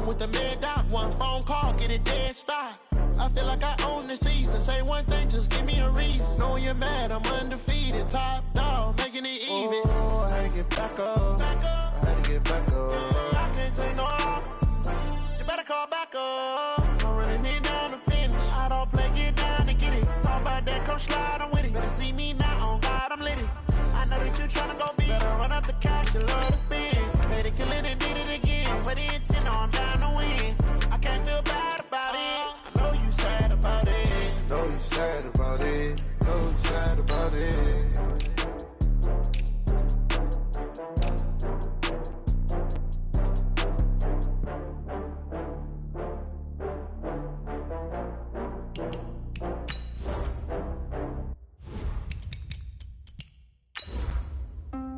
I'm with the mid dot, one phone call, get it dead stop. I feel like I own the season. Say one thing, just give me a reason. Knowing you're mad, I'm undefeated. Top dog, making it even. Oh, I had to get back up. I had to get back up. I can't take no off. You better call back up. I'm running it down to finish. I don't play, get down to get it. Talk about that, come slide, I'm with it. Better see me now, on God, I'm lit it. I know that you tryna go big. Better run up the couch, you love to spin. Made it, kill it, and did it again. Put it in 10, no, I'm down to win. I can't feel bad about it. I know you sad about it. Know you sad about it. Know you sad about it.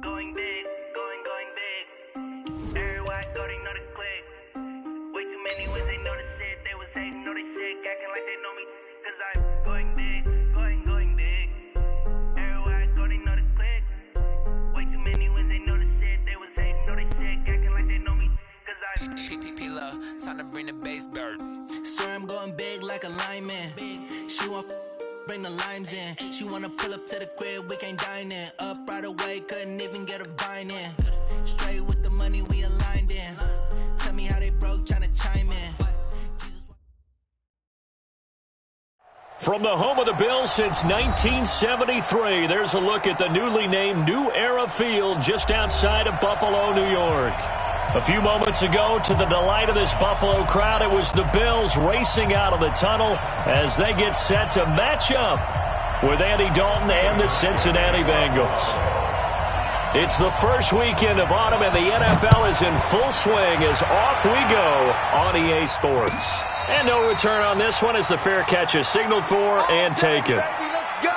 Going big, going big. Everybody thought they know the click. Way too many wins, they know the shit. They was hating, know they sick, acting like they know me. Cause I'm going big, going big. Everybody thought they know the click. Way too many wins, they know the shit. They was hating, know they sick, acting like they know me. Cause I'm P-Low, time to bring the bass bird. Swear I'm going big like a lineman. She want bring the limes in. She wanna pull up to the crib, we can't dine in. Up right away, couldn't even get a vine in. Straight with the money we aligned in. Tell me how they broke, tryna chime in. From the home of the Bills since 1973, there's a look at the newly named New Era Field just outside of Buffalo, New York. A few moments ago, to the delight of this Buffalo crowd, it was the Bills racing out of the tunnel as they get set to match up with Andy Dalton and the Cincinnati Bengals. It's the first weekend of autumn, and the NFL is in full swing as off we go on EA Sports. And no return on this one as the fair catch is signaled for and taken. Let's go!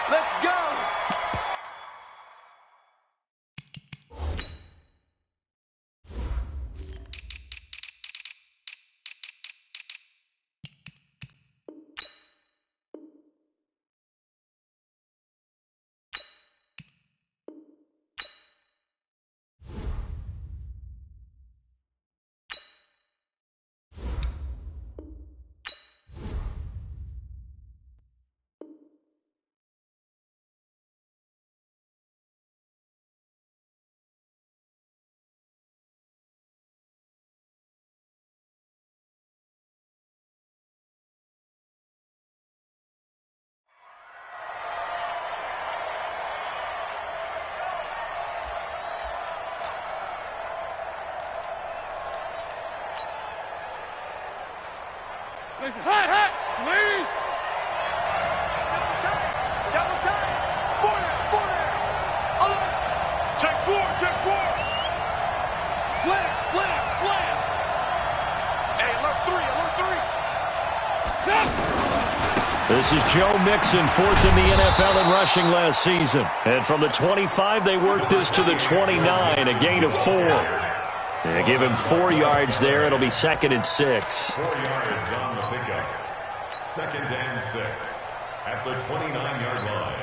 Let's go! Hot, ladies! Double time! Four there! Alert! Check four! Slam! Hey, alert 3! This is Joe Mixon, fourth in the NFL in rushing last season. And from the 25, they worked this to the 29, a gain of 4. They give him 4 yards there. It'll be 2nd and 6. 4 yards on the pickup. 2nd and 6 at the 29-yard line.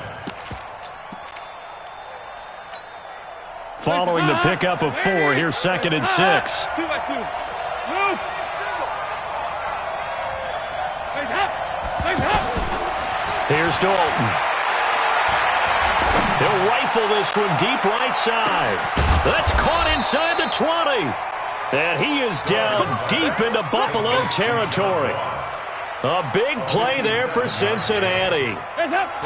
Following the pickup of 4, here's 2nd and 6. Move! Here's Dalton. He'll rifle this one deep right side. That's caught inside the 20. And he is down deep into Buffalo territory. A big play there for Cincinnati.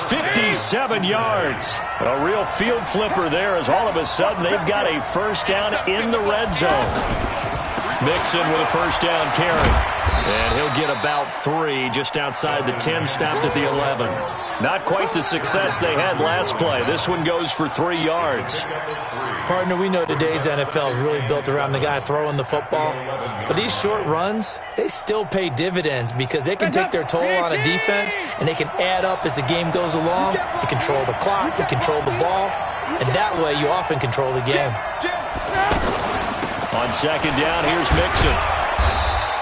57 yards. A real field flipper there as all of a sudden they've got a first down in the red zone. Mixon with a first down carry. And he'll get about 3 just outside the 10, stopped at the 11. Not quite the success they had last play. This one goes for 3 yards. Partner, we know today's NFL is really built around the guy throwing the football. But these short runs, they still pay dividends because they can take their toll on a defense and they can add up as the game goes along. You control the clock, you control the ball, and that way you often control the game. On 2nd down, here's Mixon.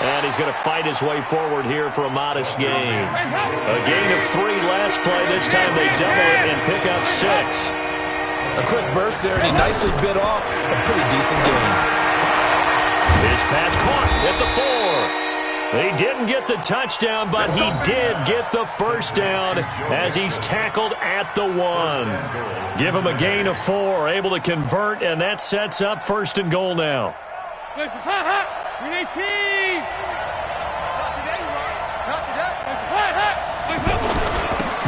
And he's going to fight his way forward here for a modest gain. A gain of 3 last play. This time they double it and pick up 6. A quick burst there, and he nicely bit off a pretty decent gain. His Pass caught at the 4. He didn't get the touchdown, but he did get the first down as he's tackled at the 1. Give him a gain of 4, able to convert, and that sets up 1st and goal now.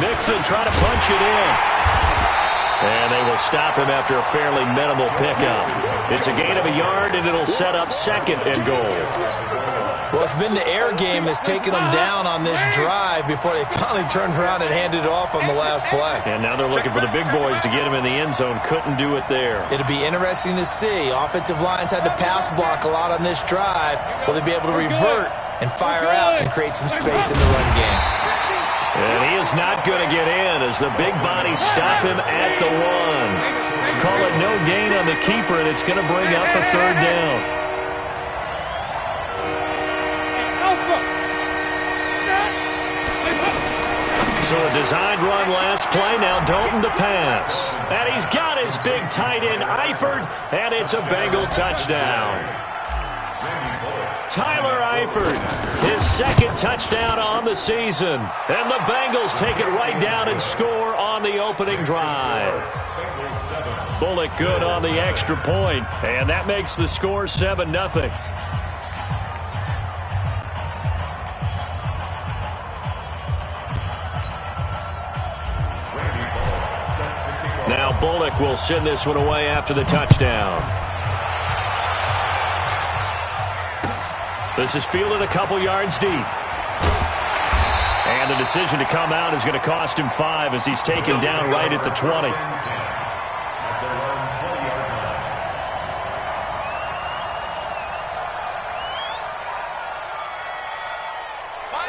Mixon trying to punch it in. And they will stop him after a fairly minimal pickup. It's a gain of a yard, and it'll set up 2nd and goal. Well, it's been the air game that's taken them down on this drive before they finally turned around and handed it off on the last play. And now they're looking for the big boys to get him in the end zone. Couldn't do it there. It'll be interesting to see. Offensive lines had to pass block a lot on this drive. Will they be able to revert and fire out and create some space in the run game? And he is not going to get in as the big bodies stop him at the 1. Call it no gain on the keeper, and it's going to bring up a 3rd down. So a designed run last play, now Dalton to pass. And he's got his big tight end, Eifert, and it's a Bengal touchdown. Tyler Eifert, his 2nd touchdown on the season. And the Bengals take it right down and score on the opening drive. Bullock good on the extra point, and that makes the score 7-0. Now Bullock will send this one away after the touchdown. This is fielded a couple yards deep. And the decision to come out is going to cost him 5 as he's taken down right at the 20.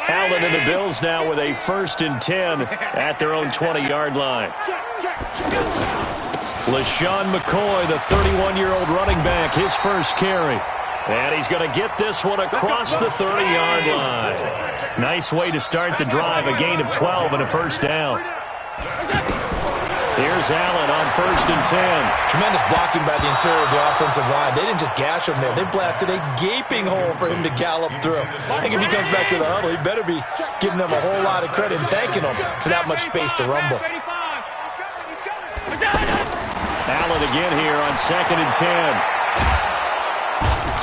Allen and the Bills now with a 1st and 10 at their own 20-yard line. LaShawn McCoy, the 31-year-old running back, his first carry. And he's going to get this one across the 30-yard line. Nice way to start the drive, a gain of 12 and a 1st down. Here's Allen on 1st and 10. Tremendous blocking by the interior of the offensive line. They didn't just gash him there. They blasted a gaping hole for him to gallop through. I think if he comes back to the huddle, he better be giving them a whole lot of credit and thanking them for that much space to rumble. Allen again here on 2nd and 10.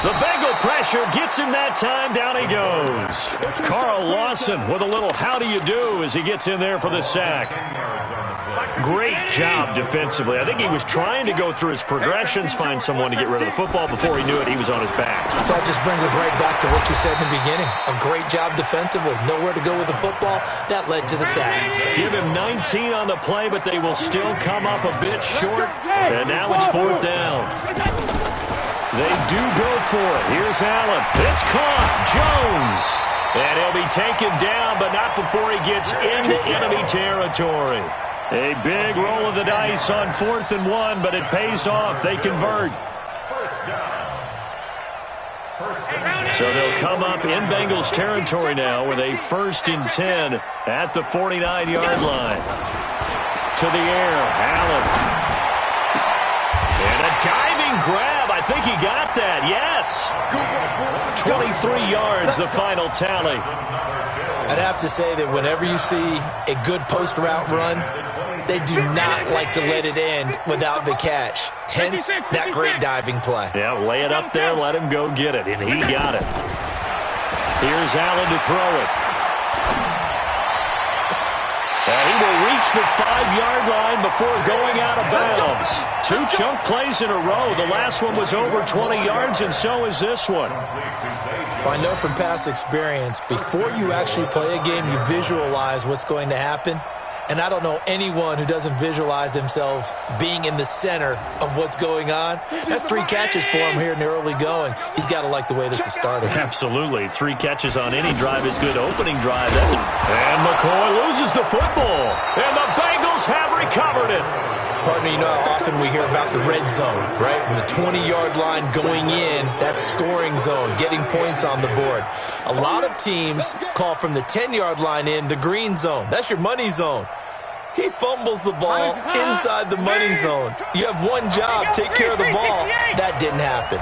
The Bengal pressure gets him that time. Down he goes. Carl Lawson with a little how do you do as he gets in there for the sack. Great job defensively. I think he was trying to go through his progressions, find someone to get rid of the football. Before he knew it, he was on his back. So that just brings us right back to what you said in the beginning. A great job defensively. Nowhere to go with the football. That led to the sack. Give him 19 on the play, but they will still come up a bit short. And now it's 4th down. They do go for it. Here's Allen. It's caught. Jones. And he'll be taken down, but not before he gets into enemy territory. A big roll of the dice on 4th and 1, but it pays off. They convert. So they'll come up in Bengals territory now with a 1st and 10 at the 49-yard line. To the air. Allen. And a diving grab. I think he got that, yes. 23 yards, the final tally. I'd have to say that whenever you see a good post-route run, they do not like to let it end without the catch. Hence, that great diving play. Yeah, lay it up there, let him go get it, and he got it. Here's Allen to throw it. And he will reach the 5-yard line before going out of bounds. 2 chunk plays in a row. The last one was over 20 yards, and so is this one. Well, I know from past experience, before you actually play a game, you visualize what's going to happen. And I don't know anyone who doesn't visualize themselves being in the center of what's going on. That's 3 catches for him here in the early going. He's got to like the way this is starting. Absolutely. 3 catches on any drive is good. Opening drive, that's it. And McCoy loses the football. And the Bengals have recovered it. Partner, you know how often we hear about the red zone, right? From the 20-yard line going in, that's scoring zone, getting points on the board. A lot of teams call from the 10-yard line in the green zone. That's your money zone. He fumbles the ball inside the money zone. You have one job, take care of the ball. That didn't happen.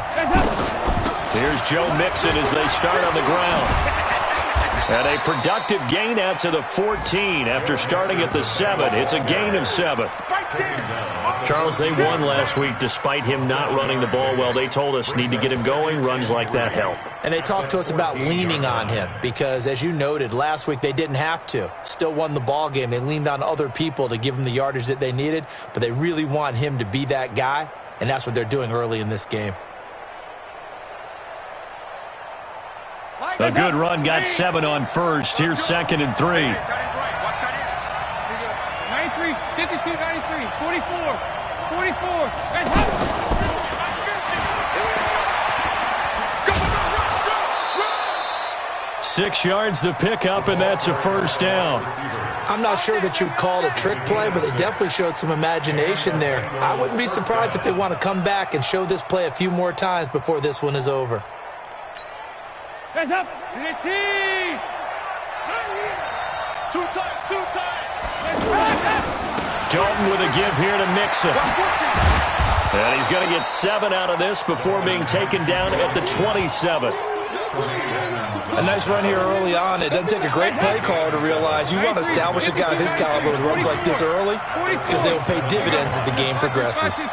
Here's Joe Mixon as they start on the ground. And a productive gain out to the 14 after starting at the 7. It's a gain of 7. Charles, they won last week despite him not running the ball well. They told us need to get him going. Runs like that help. And they talked to us about leaning on him because, as you noted, last week they didn't have to. Still won the ball game. They leaned on other people to give them the yardage that they needed, but they really want him to be that guy, and that's what they're doing early in this game. A good run got 7 on first. Here's 2nd and 3. 93, 52, 93, 44, 44. And 6 yards the pickup, and that's a first down. I'm not sure that you'd call it a trick play, but they definitely showed some imagination there. I wouldn't be surprised if they want to come back and show this play a few more times before this one is over. hands up. To the team. 2 times. Dalton with a give here to Mixon. And he's going to get 7 out of this before being taken down at the 27. A nice run here early on. It doesn't take a great play caller to realize you want to establish a guy of his caliber with runs like this early because they will pay dividends as the game progresses.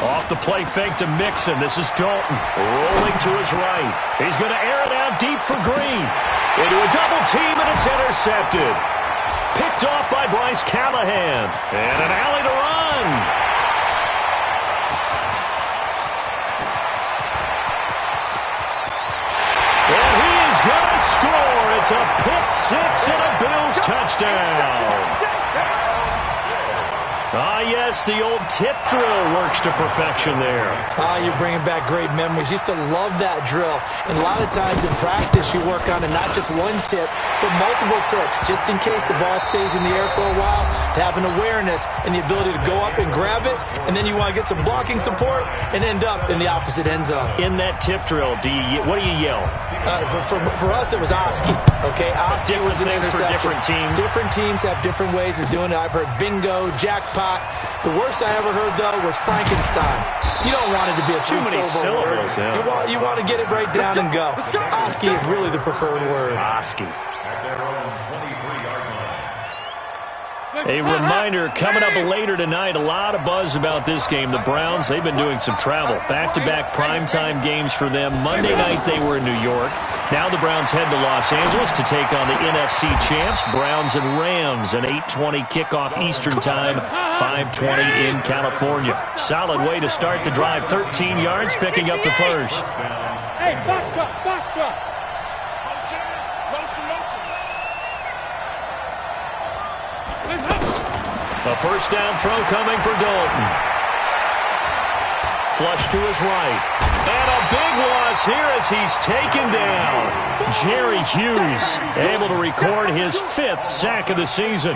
Off the play fake to Mixon. This is Dalton rolling to his right. He's going to air it out deep for Green. Into a double team, and it's intercepted. Picked off by Bryce Callahan. And an alley to run. And he is going to score. It's a pick six and a Bills touchdown. Ah, yes, the old tip drill works to perfection there. Ah, you're bringing back great memories. Used to love that drill. And a lot of times in practice, you work on it, not just one tip, but multiple tips, just in case the ball stays in the air for a while, to have an awareness and the ability to go up and grab it, and then you want to get some blocking support and end up in the opposite end zone. In that tip drill, what do you yell? For us, it was Oski. Okay, Oski was an interception. For different teams. Different teams have different ways of doing it. I've heard bingo, jackpot. The worst I ever heard, though, was Frankenstein. You don't want it to be a three-syllable word. Yeah. You want to get it right down and go. Oski is really the preferred word. Oski. A reminder, coming up later tonight, a lot of buzz about this game. The Browns, they've been doing some travel. Back-to-back primetime games for them. Monday night, they were in New York. Now the Browns head to Los Angeles to take on the NFC champs, Browns and Rams. An 8:20 kickoff Eastern time, 5:20 in California. Solid way to start the drive. 13 yards, picking up the first. Hey, box drop. A first down throw coming for Dalton. Flush to his right. And a big loss here as he's taken down. Jerry Hughes able to record his 5th sack of the season.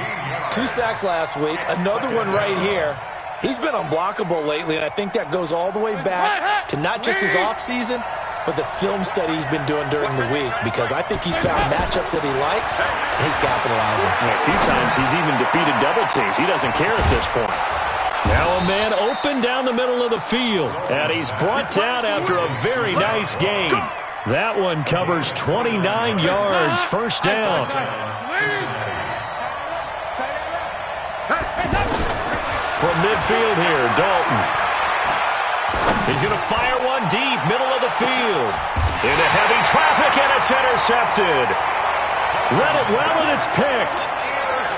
2 sacks last week. Another one right here. He's been unblockable lately, and I think that goes all the way back to not just his offseason, but the film study he's been doing during the week, because I think he's found matchups that he likes, and he's capitalizing. A few times he's even defeated double teams. He doesn't care at this point. Now a man open down the middle of the field, and he's brought down after a very nice gain. That one covers 29 yards, first down. From midfield here, Dalton. He's going to fire one deep, middle of the field. Into heavy traffic, and it's intercepted. Read it well, and it's picked.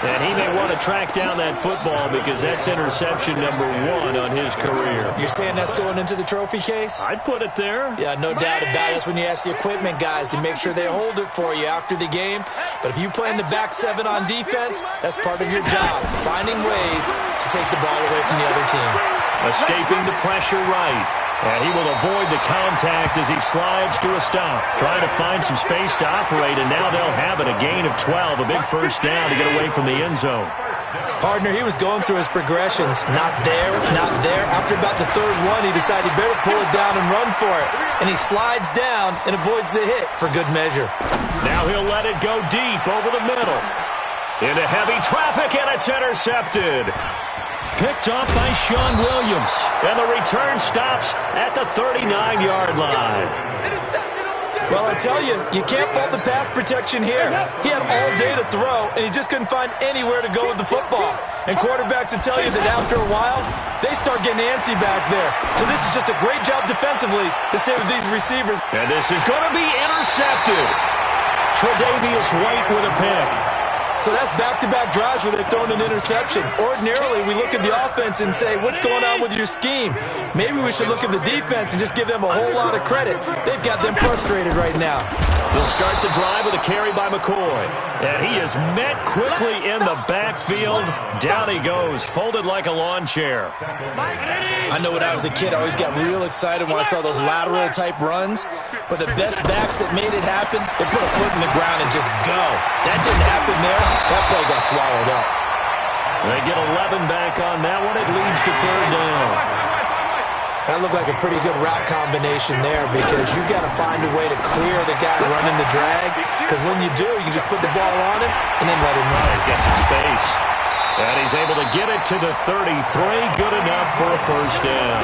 And he may want to track down that football because that's interception number 1 on his career. You're saying that's going into the trophy case? I'd put it there. Yeah, no doubt about it. That's when you ask the equipment guys to make sure they hold it for you after the game. But if you plan to back 7 on defense, that's part of your job, finding ways to take the ball away from the other team. Escaping the pressure right. And he will avoid the contact as he slides to a stop. Trying to find some space to operate, and now they'll have it. A gain of 12, a big first down to get away from the end zone. Partner, he was going through his progressions. Not there, not there. After about the 3rd one, he decided he better pull it down and run for it. And he slides down and avoids the hit for good measure. Now he'll let it go deep over the middle. Into heavy traffic, and it's intercepted. picked off by Sean Williams. And the return stops at the 39-yard line. Well, I tell you, you can't fault the pass protection here. He had all day to throw, and he just couldn't find anywhere to go with the football. And quarterbacks will tell you that after a while, they start getting antsy back there. So this is just a great job defensively to stay with these receivers. And this is going to be intercepted. Tre'Davious White with a pick. So that's back-to-back drives where they've thrown an interception. Ordinarily, we look at the offense and say, what's going on with your scheme? Maybe we should look at the defense and just give them a whole lot of credit. They've got them frustrated right now. He'll start the drive with a carry by McCoy. And he is met quickly in the backfield. Down he goes, folded like a lawn chair. I know when I was a kid, I always got real excited when I saw those lateral-type runs. But the best backs that made it happen, they put a foot in the ground and just go. That didn't happen there. That play got swallowed up. They get 11 back on that one. It leads to third down. That looked like a pretty good route combination there because you've got to find a way to clear the guy running the drag, because when you do, you can just put the ball on him and then let him run. He gets some space. And he's able to get it to the 33. Good enough for a first down.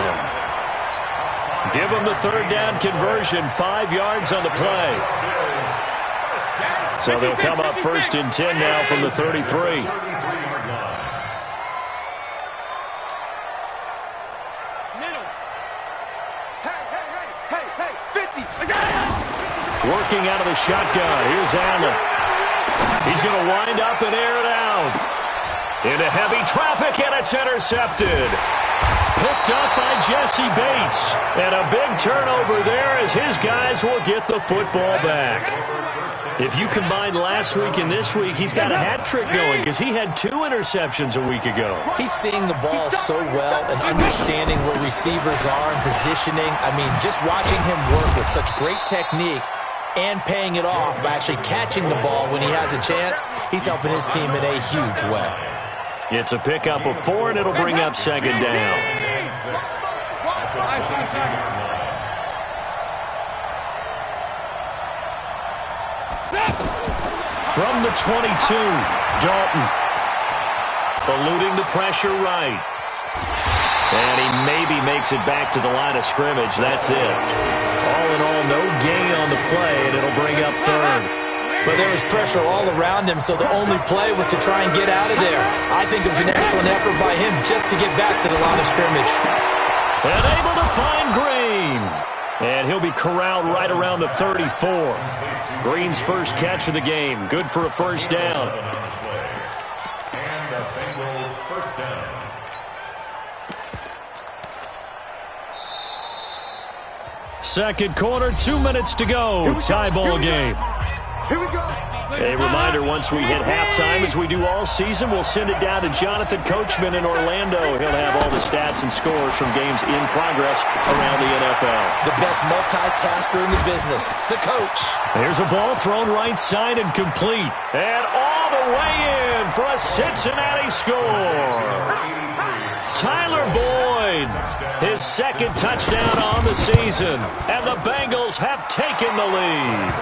Give him the third down conversion. 5 yards on the play. So they'll come up first and 10 now from the 33. Working out of the shotgun. Here's Allen. He's going to wind up and air it out. Into heavy traffic, and it's intercepted. Picked up by Jesse Bates. And a big turnover there as his guys will get the football back. If you combine last week and this week, he's got a hat trick going because he had 2 interceptions a week ago. He's seeing the ball so well and understanding where receivers are and positioning. I mean, just watching him work with such great technique and paying it off by actually catching the ball when he has a chance, he's helping his team in a huge way. It's a pickup of 4, and it'll bring up second down. From the 22, Dalton. Eluding the pressure right. And he maybe makes it back to the line of scrimmage. That's it. All in all, no gain on the play, and it'll bring up third. But there was pressure all around him, so the only play was to try and get out of there. I think it was an excellent effort by him just to get back to the line of scrimmage. And able to find Green. And he'll be corralled right around the 34. Green's first catch of the game. Good for a first down. And the Bengals first down. Second quarter, 2 minutes to go. Tie ball game. Here we go. A reminder, once we hit halftime, as we do all season, we'll send it down to Jonathan Coachman in Orlando. He'll have all the stats and scores from games in progress around the NFL. The best multitasker in the business, the coach. Here's a ball thrown right side and complete. And all the way in for a Cincinnati score. Tyler Boyd, his second touchdown on the season. And the Bengals have taken the lead.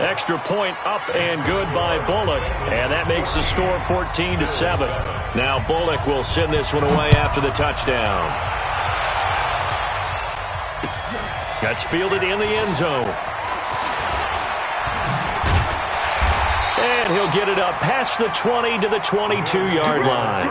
Extra point up and good by Bullock. And that makes the score 14-7. Now Bullock will send this one away after the touchdown. That's fielded in the end zone. And he'll get it up past the 20 to the 22-yard line.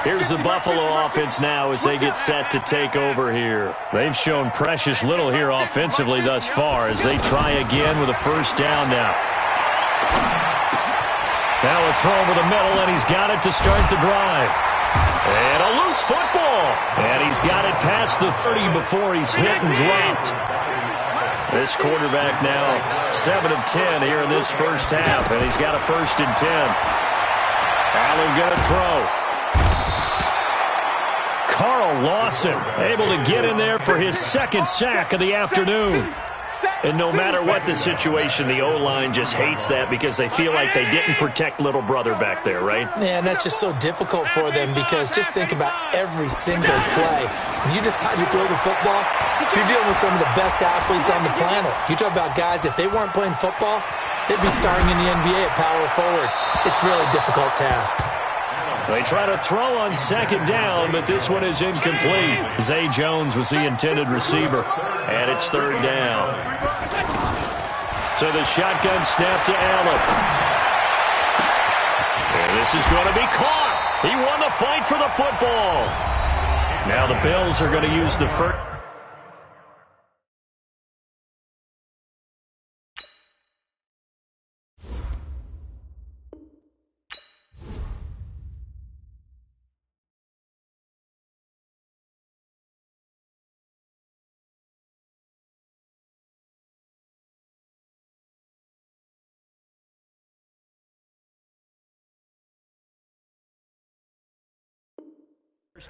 Here's the Buffalo offense now as they get set to take over here. They've shown precious little here offensively thus far as they try again with a first down now. Now a throw over the middle, and he's got it to start the drive. And a loose football. And he's got it past the 30 before he's hit and dropped. This quarterback now 7 of 10 here in this first half, and he's got a 1st and 10. Allen gonna throw. Carl Lawson able to get in there for his second sack of the afternoon. And no matter what the situation, the O-line just hates that because they feel like they didn't protect little brother back there, right? Man, that's just so difficult for them because just think about every single play. When you decide to throw the football, you're dealing with some of the best athletes on the planet. You talk about guys, if they weren't playing football, they'd be starting in the NBA at power forward. It's a really difficult task. They try to throw on second down, but this one is incomplete. Zay Jones was the intended receiver, and it's third down. So the shotgun snap to Allen. And this is going to be caught. He won the fight for the football. Now the Bills are going to use the first.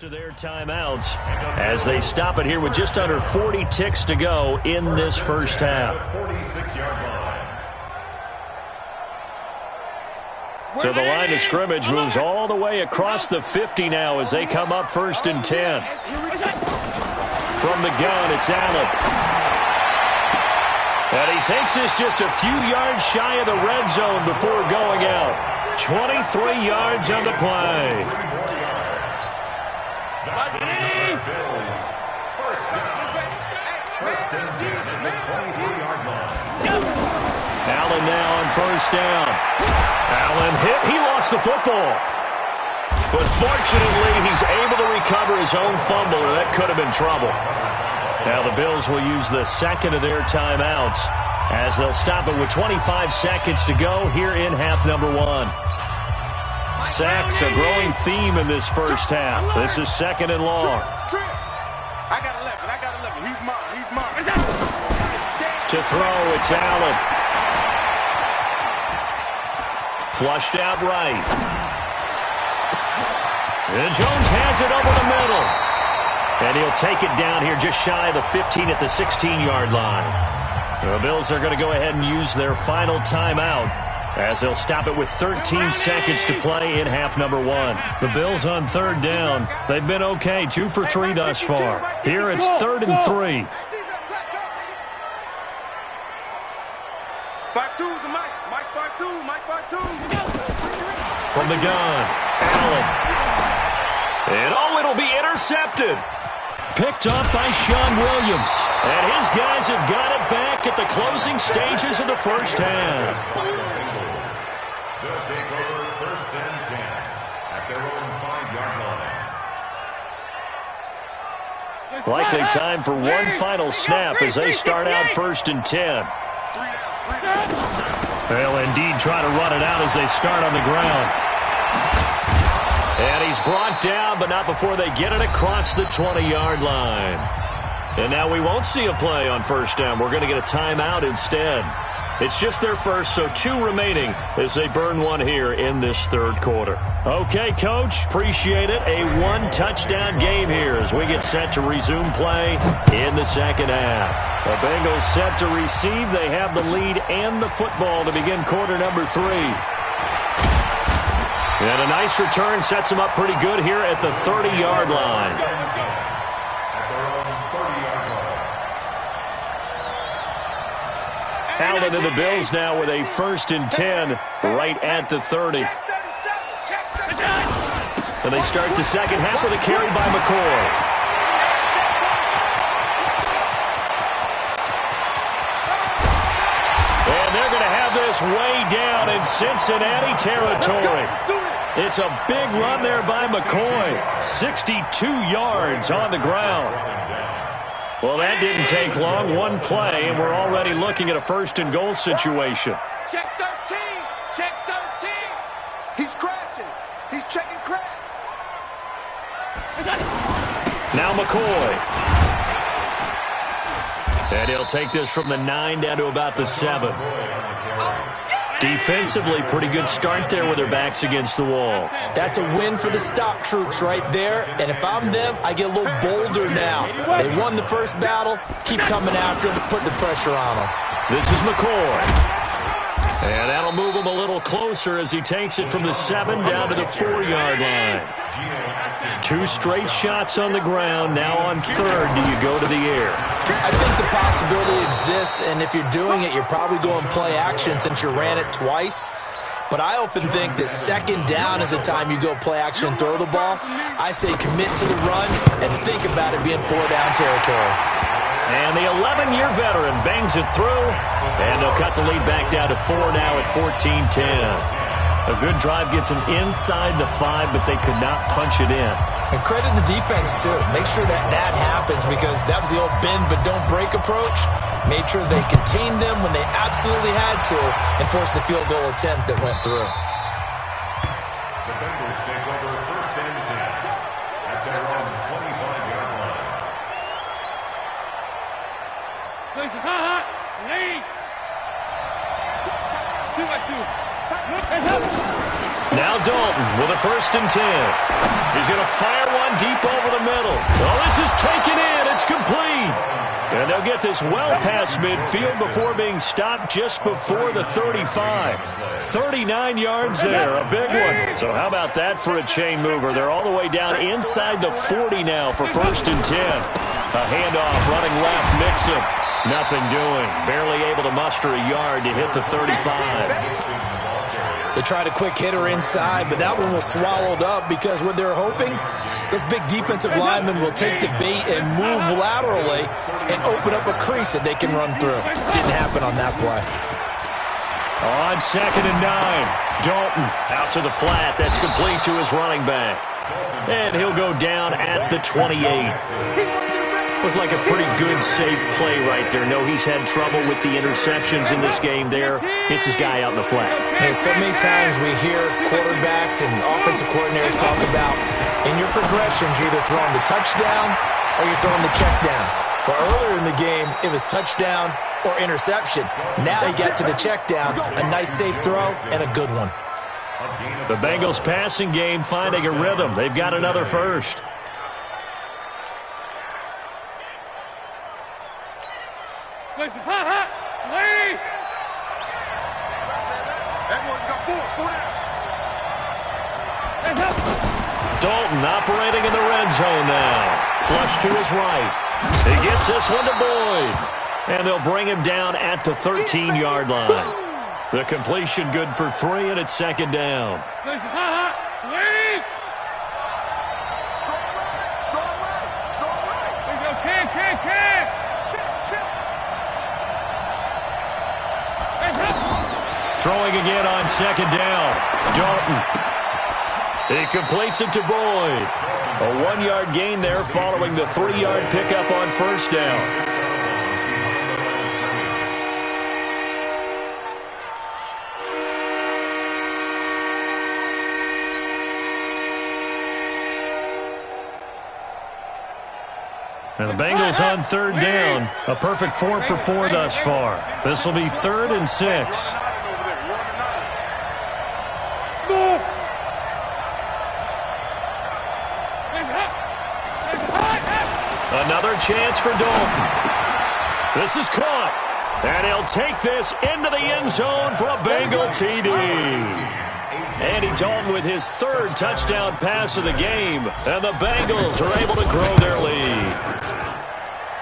Of their timeouts as they stop it here with just under 40 ticks to go in this first half. 46-yard line. So the line of scrimmage moves all the way across the 50 now as they come up 1st and 10. From the gun, it's Allen. And he takes this just a few yards shy of the red zone before going out. 23 yards on the play. That's it. Bills. First down. First and 10 at the 23-yard line. Allen now on first down. Allen hit. He lost the football. But fortunately, he's able to recover his own fumble, or that could have been trouble. Now the Bills will use the second of their timeouts as they'll stop it with 25 seconds to go here in half number 1. Sacks, a growing theme in this first half. This is second and long. I got 11. He's mine. To throw, it's Allen. Flushed out right. And Jones has it over the middle. And he'll take it down here just shy of the 15 at the 16-yard line. The Bills are going to go ahead and use their final timeout as they'll stop it with 13 seconds to play in half number 1. The Bills on third down. They've been okay, 2 for 3 thus far. Here it's 3rd and 3. 5-2's the Mike. Mike 5-2. From the gun, Allen. And it'll be intercepted. Picked up by Sean Williams. And his guys have got it back at the closing stages of the first half. They'll take over 1st and 10 at their own 5-yard line. Likely time for one final snap as they start out 1st and 10. They'll indeed try to run it out as they start on the ground. And he's brought down, but not before they get it across the 20-yard line. And now we won't see a play on first down. We're going to get a timeout instead. It's just their first, so 2 remaining as they burn one here in this third quarter. Okay, Coach, appreciate it. A 1-touchdown game here as we get set to resume play in the second half. The Bengals set to receive. They have the lead and the football to begin quarter number 3. And a nice return sets them up pretty good here at the 30-yard line. Allen and the Bills now with a 1st and 10 right at the 30. And they start the second half with a carry by McCoy. And they're going to have this way down in Cincinnati territory. It's a big run there by McCoy. 62 yards on the ground. Well, that didn't take long. One play, and we're already looking at a 1st and goal situation. Check 13. He's crashing. He's checking crash. Now McCoy. And he'll take this from the 9 down to about the 7. Defensively, pretty good start there with their backs against the wall. That's a win for the stop troops right there. And if I'm them, I get a little bolder now. They won the first battle. Keep coming after them. Put the pressure on them. This is McCoy. And that'll move him a little closer as he takes it from the 7 down to the 4-yard line. 2 straight shots on the ground. Now on third, do you go to the air? I think the possibility exists, and if you're doing it, you're probably going play action since you ran it twice. But I often think that second down is the time you go play action and throw the ball. I say commit to the run and think about it being 4-down territory. And the 11-year veteran bangs it through, and they'll cut the lead back down to 4 now at 14-10. A good drive gets them inside the 5, but they could not punch it in. And credit the defense, too. Make sure that happens, because that was the old bend but don't break approach. Made sure they contained them when they absolutely had to and forced the field goal attempt that went through. The Bengals take over first and 10 at their own 25-yard line. Lead. 2-2. Now Dalton with a first and 10. He's going to fire one deep over the middle. Oh, this is taken in. It's complete. And they'll get this well past midfield before being stopped just before the 35. 39 yards there, a big one. So how about that for a chain mover? They're all the way down inside the 40 now for first and 10. A handoff, running left, Mixon. Nothing doing. Barely able to muster a yard to hit the 35. They tried a quick hitter inside, but that one was swallowed up because what they're hoping, those big defensive linemen will take the bait and move laterally and open up a crease that they can run through. Didn't happen on that play. On second and 9, Dalton out to the flat. That's complete to his running back. And he'll go down at the 28. Looked like a pretty good, safe play right there. No, he's had trouble with the interceptions in this game there. Hits his guy out in the flat. Yeah, so many times we hear quarterbacks and offensive coordinators talk about, in your progressions, you're either throwing the touchdown or you're throwing the check down. But earlier in the game, it was touchdown or interception. Now he got to the check down, a nice safe throw, and a good one. The Bengals passing game finding a rhythm. They've got another first. Dalton operating in the red zone now. Flush to his right. He gets this one to Boyd. And they'll bring him down at the 13-yard line. The completion good for 3, and it's second down. Throwing again on second down. Dalton. He completes it to Boyd. A 1-yard gain there following the 3-yard pickup on first down. And the Bengals on third down. A perfect 4 for 4 thus far. This will be 3rd and 6. Another chance for Dalton. This is caught. And he'll take this into the end zone for a Bengal TD. Andy Dalton with his 3rd touchdown pass of the game. And the Bengals are able to grow their lead.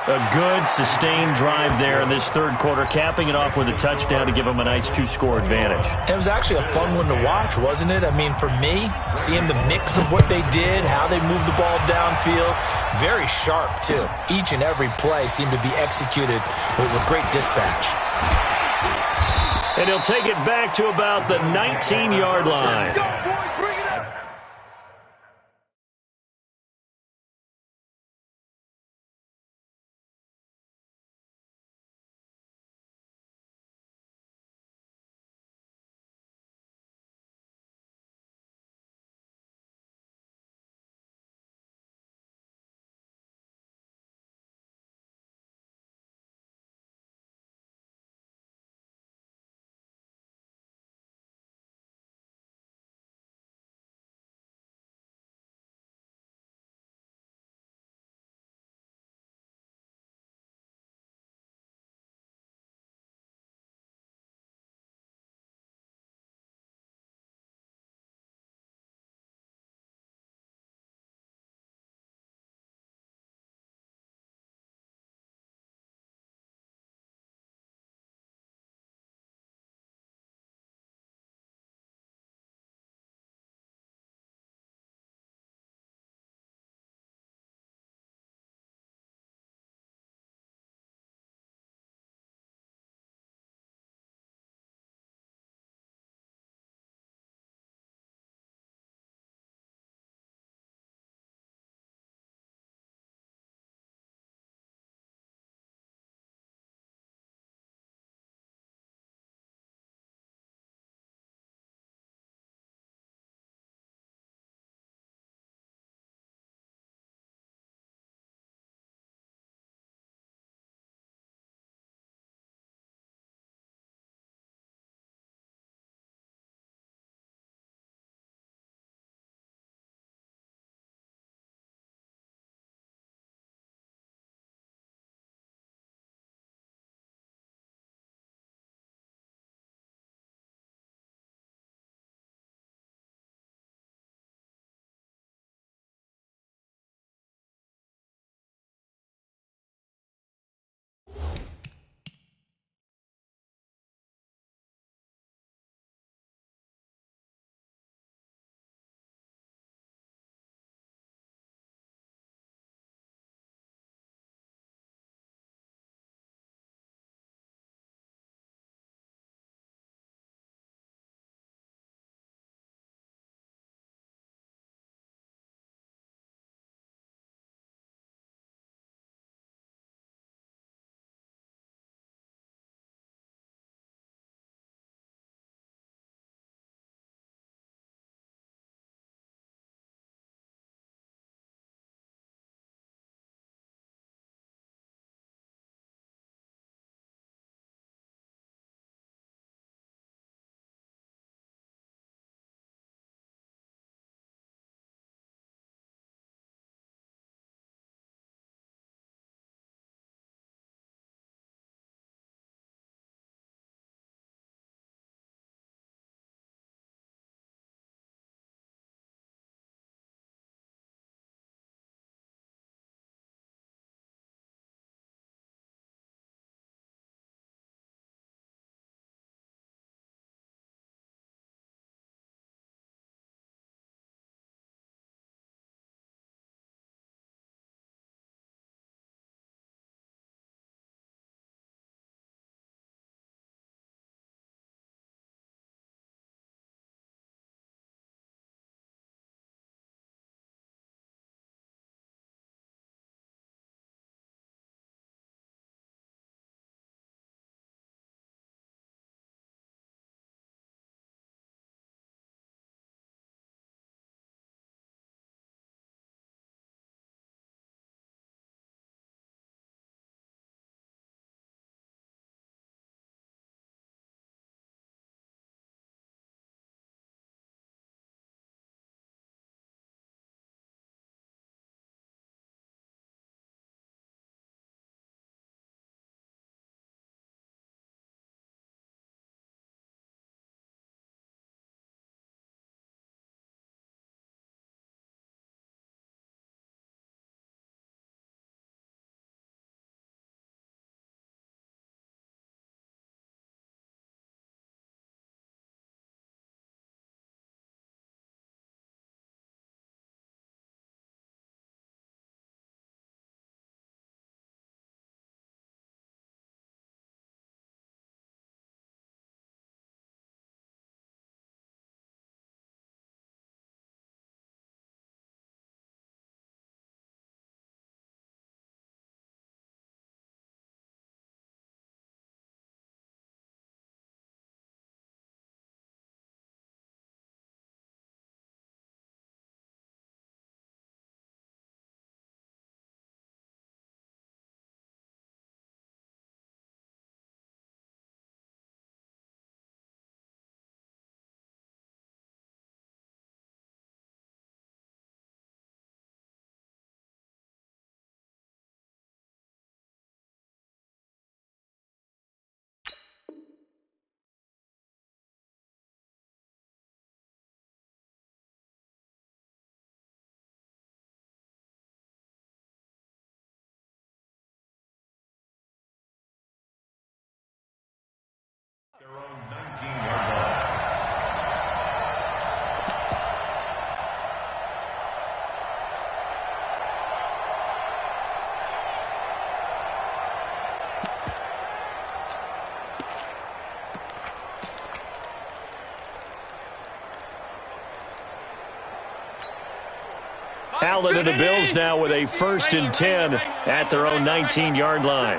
A good, sustained drive there in this 3rd quarter, capping it off with a touchdown to give them a nice 2-score advantage. It was actually a fun one to watch, wasn't it? I mean, for me, seeing the mix of what they did, how they moved the ball downfield, very sharp, too. Each and every play seemed to be executed with great dispatch. And he'll take it back to about the 19-yard line. Allen and the Bills now with a 1st and 10 at their own 19-yard line.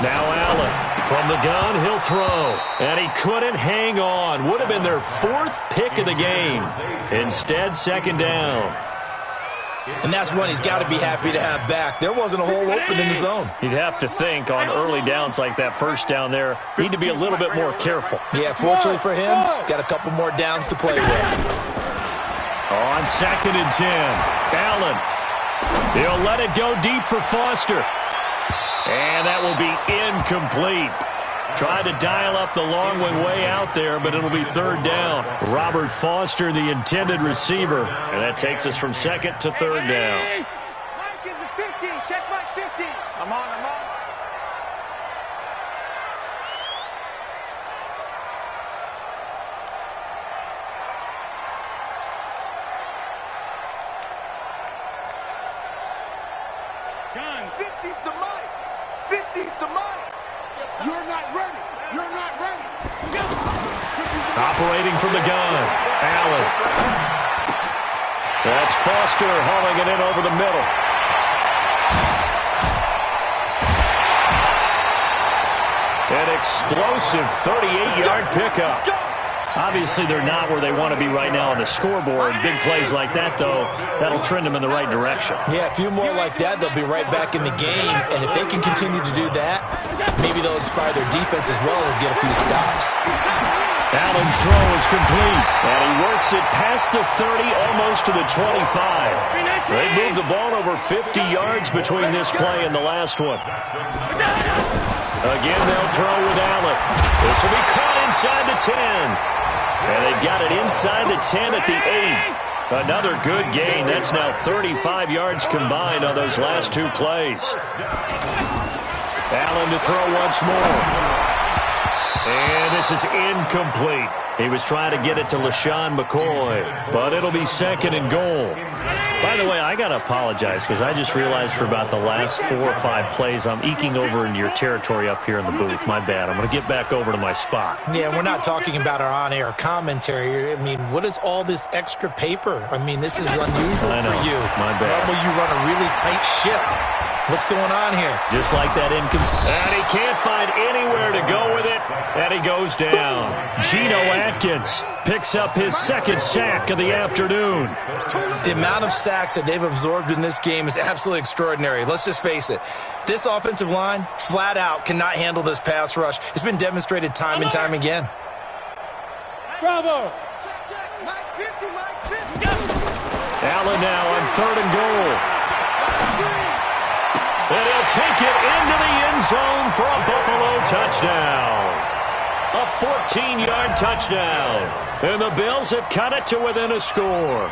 Now Allen from the gun, he'll throw. And he couldn't hang on. Would have been their 4th pick of the game. Instead, 2nd down. And that's one he's got to be happy to have back. There wasn't a hole open in the zone. You'd have to think on early downs like that 1st down there, need to be a little bit more careful. Yeah, fortunately for him, got a couple more downs to play with. On 2nd and 10, Allen. He'll let it go deep for Foster. And that will be incomplete. Tried to dial up the long way out there, but it'll be 3rd down. Robert Foster, the intended receiver. And that takes us from 2nd to 3rd down. Mike is a 15. Check Mike 15. I'm on. Gun. 50's to Mike. 50's to Mike. You're not ready. You're not ready. Operating from the gun, Allen. That's Foster hauling it in over the middle. An explosive 38-yard pickup. Obviously, they're not where they want to be right now on the scoreboard. Big plays like that, though, that'll trend them in the right direction. Yeah, a few more like that, they'll be right back in the game. And if they can continue to do that, maybe they'll inspire their defense as well and get a few stops. Allen's throw is complete, and he works it past the 30, almost to the 25. They moved the ball over 50 yards between this play and the last one. Again, they'll throw with Allen. This will be caught inside the 10. And they've got it inside the 10 at the 8. Another good gain. That's now 35 yards combined on those last 2 plays. Allen to throw once more. And this is incomplete. He was trying to get it to LaShawn McCoy, but it'll be 2nd and goal. By the way, I got to apologize because I just realized for about the last 4 or 5 plays, I'm eking over into your territory up here in the booth. My bad. I'm going to get back over to my spot. Yeah, we're not talking about our on-air commentary. I mean, what is all this extra paper? I mean, this is unusual for you. My bad. Normally you run a really tight ship. What's going on here? Just like that and he can't find anywhere to go with it, and he goes down. Geno Atkins picks up his 2nd sack of the afternoon. The amount of sacks that they've absorbed in this game is absolutely extraordinary. Let's just face it. This offensive line, flat out, cannot handle this pass rush. It's been demonstrated time and time again. Bravo. Mike 50, Mike 50. Allen now on 3rd and goal. And he'll take it into the end zone for a Buffalo touchdown. A 14-yard touchdown. And the Bills have cut it to within a score.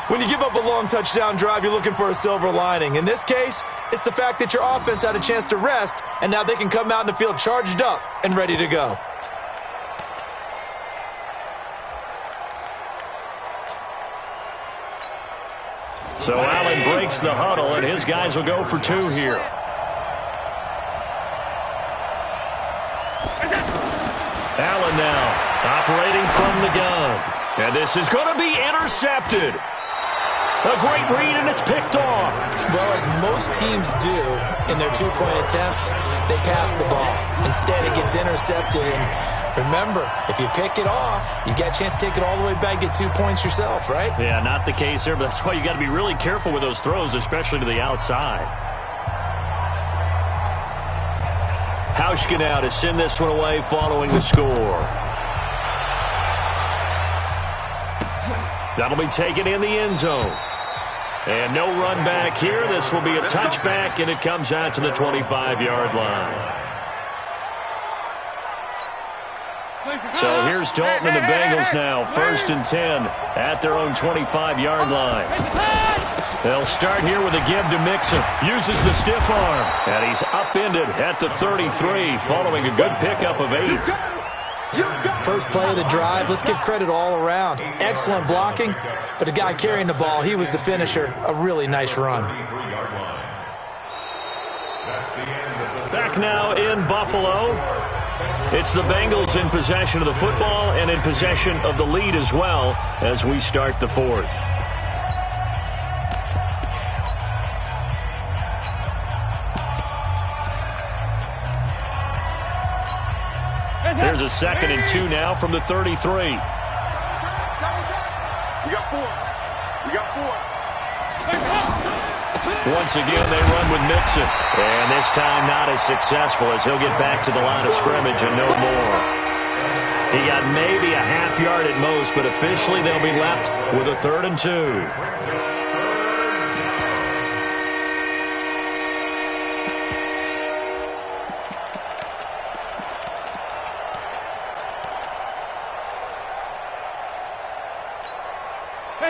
When you give up a long touchdown drive, you're looking for a silver lining. In this case, it's the fact that your offense had a chance to rest, and now they can come out in the field charged up and ready to go. So Allen breaks the huddle, and his guys will go for 2 here. Allen now operating from the gun. And this is going to be intercepted. A great read, and it's picked off. Well, as most teams do in their 2-point attempt, they pass the ball. Instead, it gets intercepted. And remember, if you pick it off, you got a chance to take it all the way back, get 2 points yourself, right? Yeah, not the case here, but that's why you got to be really careful with those throws, especially to the outside. Hauschka now to send this one away following the score. That'll be taken in the end zone. And no run back here. This will be a touchback, and it comes out to the 25-yard line. So here's Dalton and the Bengals now, 1st and 10 at their own 25-yard line. They'll start here with a give to Mixon. Uses the stiff arm, and he's upended at the 33 following a good pickup of 8. First play of the drive, let's give credit all around. Excellent blocking, but the guy carrying the ball, he was the finisher. A really nice run. Back now in Buffalo. It's the Bengals in possession of the football and in possession of the lead as well as we start the fourth. There's a 2nd and 2 now from the 33. We got 4. We got 4. Once again, they run with Mixon. And this time not as successful as he'll get back to the line of scrimmage and no more. He got maybe a half yard at most, but officially they'll be left with a 3rd and 2.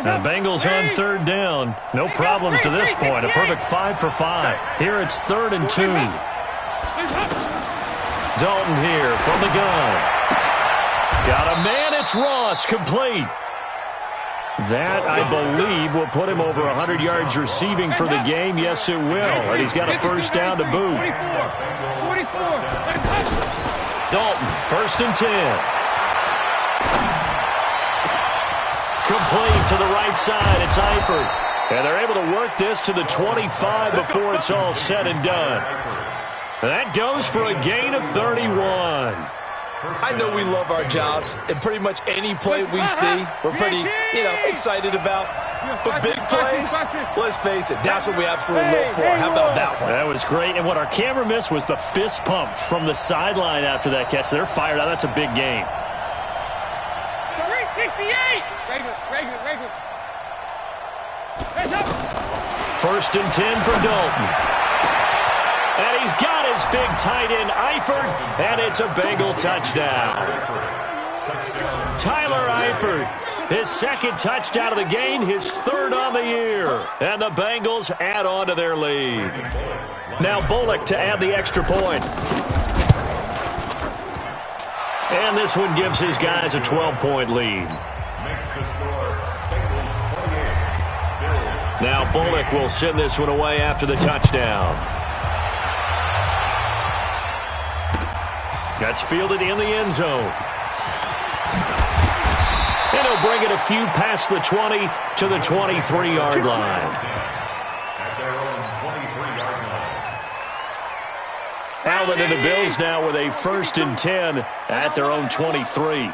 The Bengals on 3rd down. No problems to this point. A perfect 5 for 5. Here it's 3rd and 2. Dalton here from the gun. Got a man. It's Ross. Complete. That, I believe, will put him over 100 yards receiving for the game. Yes, it will. And he's got a 1st down to boot. Dalton, 1st and 10. Complete to the right side. It's Eifert. And they're able to work this to the 25 before it's all said and done. That goes for a gain of 31. I know we love our jobs, and pretty much any play we see, we're pretty, excited about. But big plays, let's face it, that's what we absolutely live for. How about that one? That was great, and what our camera missed was the fist pump from the sideline after that catch. They're fired out. That's a big game. 368! First and 10 for Dalton. And he's got his big tight end, Eifert, and it's a Bengal touchdown. Tyler Eifert, his 2nd touchdown of the game, his 3rd on the year. And the Bengals add on to their lead. Now Bullock to add the extra point. And this one gives his guys a 12-point lead. Now Bullock will send this one away after the touchdown. That's fielded in the end zone. And he'll bring it a few past the 20 to the 23-yard line. Allen and the Bills now with a 1st and 10 at their own 23.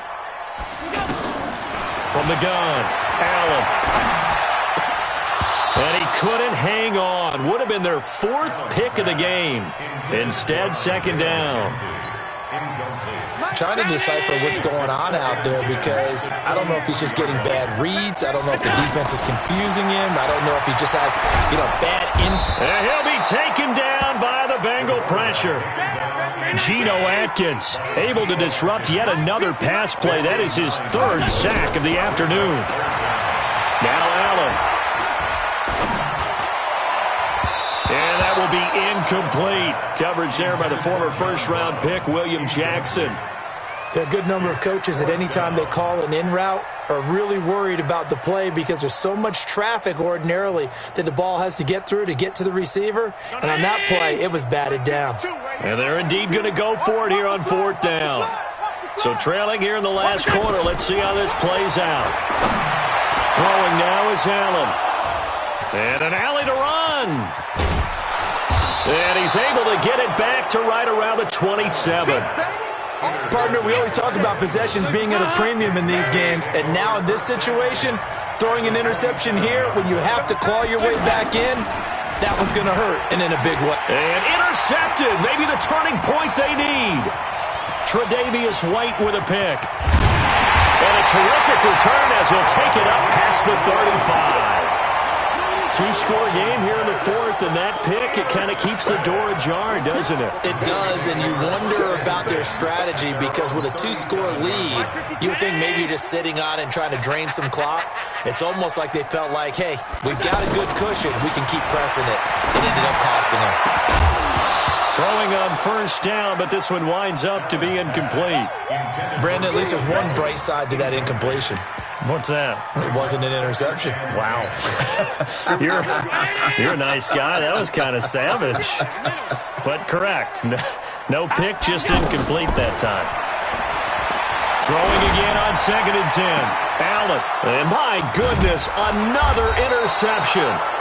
From the gun, Allen. And he couldn't hang on. Would have been their 4th pick of the game. Instead, 2nd down. Trying to decipher what's going on out there because I don't know if he's just getting bad reads. I don't know if the defense is confusing him. I don't know if he just has, bad And he'll be taken down by the Bengal pressure. Geno Atkins able to disrupt yet another pass play. That is his 3rd sack of the afternoon. Now Allen. And that will be incomplete. Coverage there by the former 1st-round pick, William Jackson. There are a good number of coaches that anytime they call an in route are really worried about the play because there's so much traffic ordinarily that the ball has to get through to get to the receiver. And on that play, it was batted down. And they're indeed going to go for it here on 4th down. So trailing here in the last quarter. Let's see how this plays out. Throwing now is Allen. And an alley to run. And he's able to get it back to right around the 27. Partner, we always talk about possessions being at a premium in these games, and now in this situation, throwing an interception here when you have to claw your way back in, that one's going to hurt, and in a big way. And intercepted, maybe the turning point they need. Tre'Davious White with a pick. And a terrific return as he'll take it up past the 35. 2-score game here in the 4th, and that pick, it kind of keeps the door ajar, doesn't it? It does, and you wonder about their strategy because with a 2-score lead, you would think maybe you're just sitting on it and trying to drain some clock. It's almost like they felt like, hey, we've got a good cushion. We can keep pressing it. It ended up costing them. Throwing on first down, but this one winds up to be incomplete. Brandon, at least there's one bright side to that incompletion. What's that? It wasn't an interception. Wow. You're a nice guy. That was kind of savage. But correct. No pick, just incomplete that time. Throwing again on 2nd and 10. Allen. And my goodness, another interception.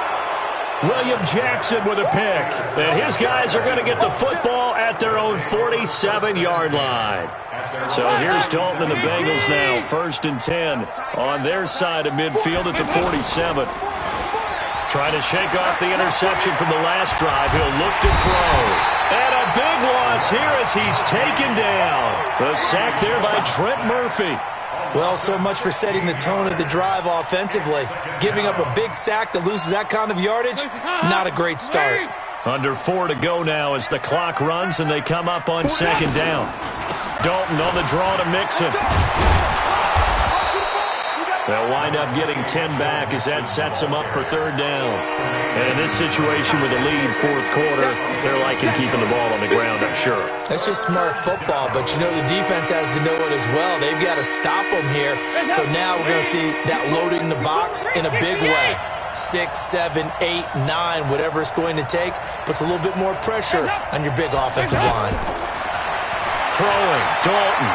William Jackson with a pick. And his guys are going to get the football at their own 47-yard line. So here's Dalton and the Bengals now. 1st and 10 on their side of midfield at the 47. Trying to shake off the interception from the last drive. He'll look to throw. And a big loss here as he's taken down. The sack there by Trent Murphy. Well, so much for setting the tone of the drive offensively. Giving up a big sack that loses that kind of yardage, not a great start. Under 4 to go now as the clock runs and they come up on 2nd down. Dalton on the draw to Mixon. They'll wind up getting 10 back as that sets them up for 3rd down. And in this situation with the lead 4th quarter, they're liking keeping the ball on the ground, I'm sure. That's just smart football, but you know the defense has to know it as well. They've got to stop them here. So now we're going to see that loading the box in a big way. 6, 7, 8, 9, whatever it's going to take, puts a little bit more pressure on your big offensive line. Throwing, Dalton.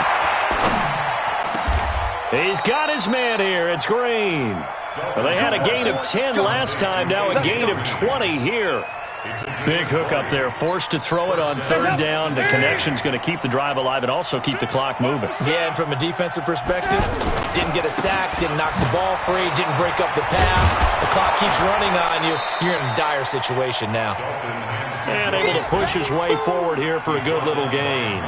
He's got his man here. It's Green. Well, they had a gain of 10 last time, now a gain of 20 here. Big hook up there, forced to throw it on 3rd down. The connection's going to keep the drive alive and also keep the clock moving. Yeah, and from a defensive perspective, didn't get a sack, didn't knock the ball free, didn't break up the pass. The clock keeps running on you. You're in a dire situation now. And able to push his way forward here for a good little gain.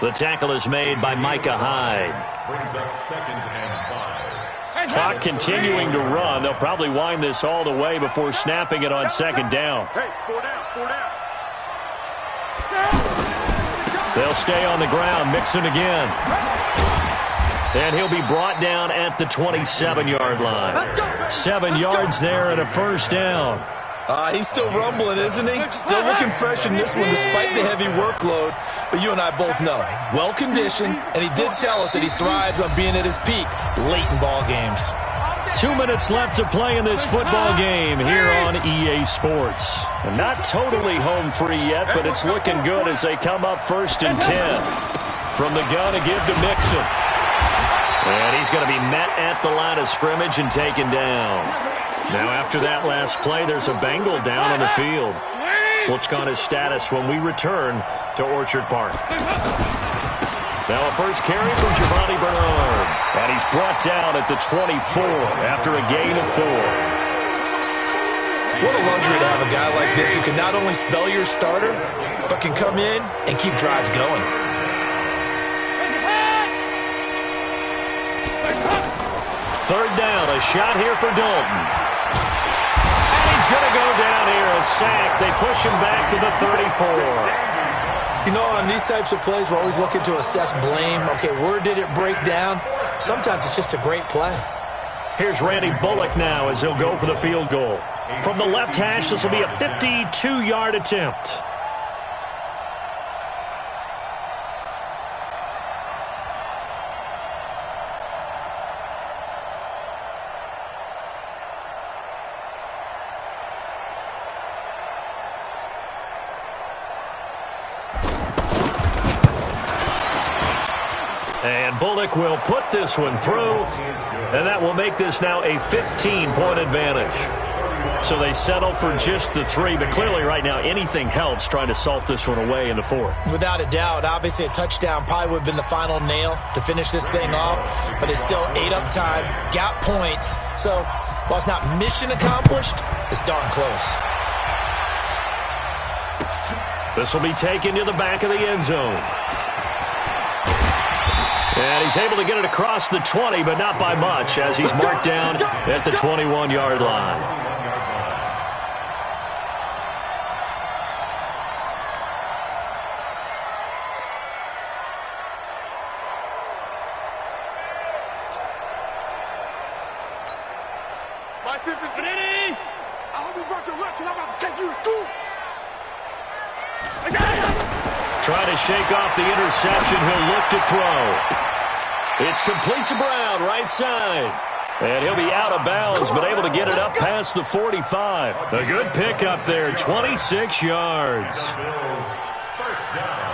The tackle is made by Micah Hyde. Brings up 2nd and 5. Clock continuing to run. They'll probably wind this all the way before snapping it on 2nd down. Hey, 4 down. They'll stay on the ground. Mixon again. And he'll be brought down at the 27-yard line. 7 yards there and a 1st down. He's still rumbling, isn't he? Still looking fresh in this one despite the heavy workload. But you and I both know, well-conditioned, and he did tell us that he thrives on being at his peak late in ball games. 2 minutes left to play in this football game here on EA Sports. And not totally home free yet, but it's looking good as they come up 1st and 10. From the gun to give to Mixon. And he's going to be met at the line of scrimmage and taken down. Now after that last play, there's a Bengal down on the field. We'll check on his status when we return to Orchard Park. Now a first carry from Giovanni Bernard. And he's brought down at the 24 after a gain of 4. What a luxury to have a guy like this who can not only spell your starter, but can come in and keep drives going. 3rd down, a shot here for Dalton. He's going to go down here, a sack. They push him back to the 34. You know, on these types of plays, we're always looking to assess blame. Okay, where did it break down? Sometimes it's just a great play. Here's Randy Bullock now as he'll go for the field goal. From the left hash, this will be a 52-yard attempt. And Bullock will put this one through, and that will make this now a 15-point advantage. So they settle for just the 3, but clearly right now anything helps trying to salt this one away in the 4th. Without a doubt, obviously a touchdown probably would have been the final nail to finish this thing off, but it's still 8 up time, got points. So while it's not mission accomplished, it's darn close. This will be taken to the back of the end zone. And he's able to get it across the 20, but not by much, as he's marked down at the 21-yard line. My 50, I hope you brought your lunch because I'm about to take you to school. Trying to shake off the interception. He'll look to throw. It's complete to Brown, right side. And he'll be out of bounds, but able to get it up past the 45. A good pickup there, 26 yards. First down.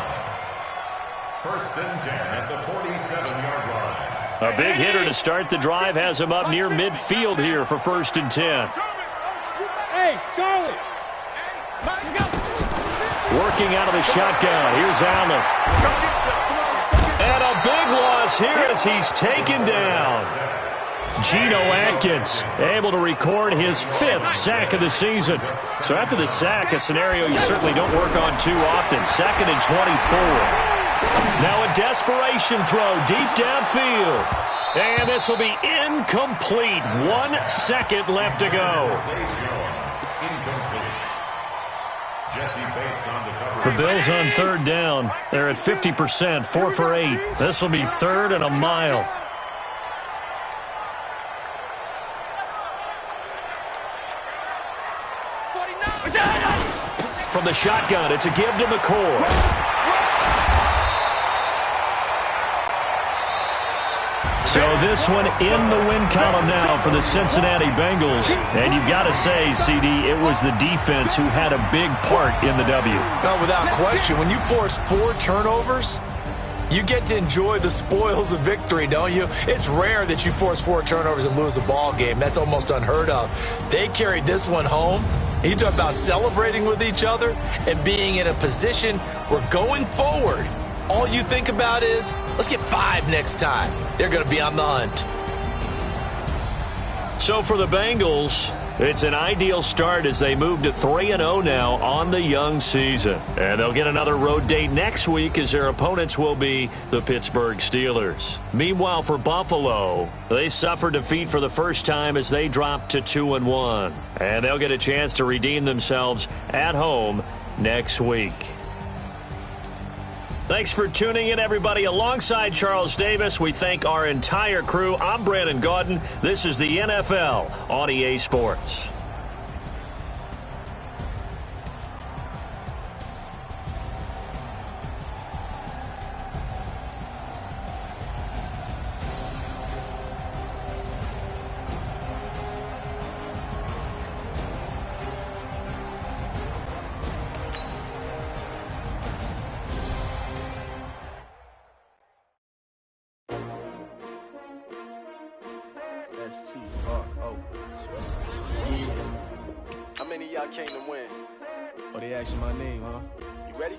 First and 10 at the 47-yard line. A big hitter to start the drive has him up near midfield here for first and 10. Hey, Charlie. Working out of the shotgun. Here's Allen. And a big loss here as he's taken down. Geno Atkins able to record his 5th sack of the season. So after the sack, a scenario you certainly don't work on too often. 2nd and 24. Now a desperation throw deep downfield. And this will be incomplete. 1 second left to go. The Bills on 3rd down. They're at 50%, 4 for 8. This will be 3rd and a mile. From the shotgun, it's a give to McCoy. So this one in the win column now for the Cincinnati Bengals. And you've got to say, CD, it was the defense who had a big part in the W. No, without question. When you force 4 turnovers, you get to enjoy the spoils of victory, don't you? It's rare that you force 4 turnovers and lose a ball game. That's almost unheard of. They carried this one home. You talk about celebrating with each other and being in a position where going forward, all you think about is, let's get 5 next time. They're going to be on the hunt. So for the Bengals, it's an ideal start as they move to 3-0 now on the young season. And they'll get another road date next week as their opponents will be the Pittsburgh Steelers. Meanwhile, for Buffalo, they suffered defeat for the first time as they dropped to 2-1. And they'll get a chance to redeem themselves at home next week. Thanks for tuning in, everybody. Alongside Charles Davis, we thank our entire crew. I'm Brandon Gaudin. This is the NFL on EA Sports. How many of y'all came to win? Oh, they asking my name, huh? You ready?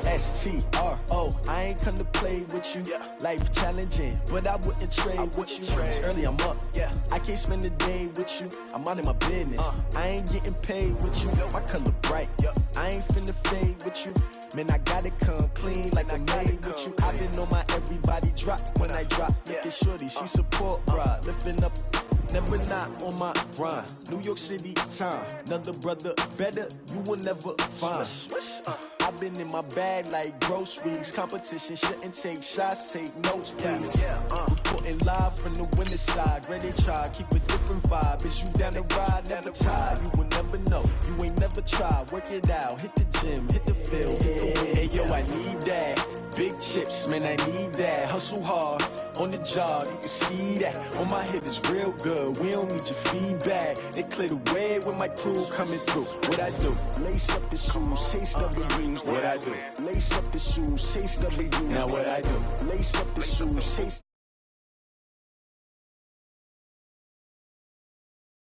S-T-R-O, I ain't come to play with you. Life challenging, but I wouldn't trade with you. It's early, I'm up. I can't spend the day with you. I'm out of my business. I ain't getting paid with you. My color bright. I ain't finna fade with you. Man, I gotta come clean like I made with you. I been on my everybody drop when I drop. Look at shorty, she support ride. Lifting up, never not on my grind. New York City time, another brother better, you will never find. I've been in my bag like groceries. Competition shouldn't take shots, take notes, please. Reporting live from the winter side. Ready to try, keep a different vibe. Is you down the ride, never tired. You will never know, you ain't never tried. Work it out, hit the gym, hit the field, hit the wind. Hey yo, I need that. Big chips, man, I need that. Hustle hard, on the job, you can see that. On my hip is real good, we don't need your feedback. They clear the way with my crew coming through. What I do? Lace up the shoes, chase W's. What I do? Lace up the shoes, chase W's. Now what I do? Lace up the shoes, chase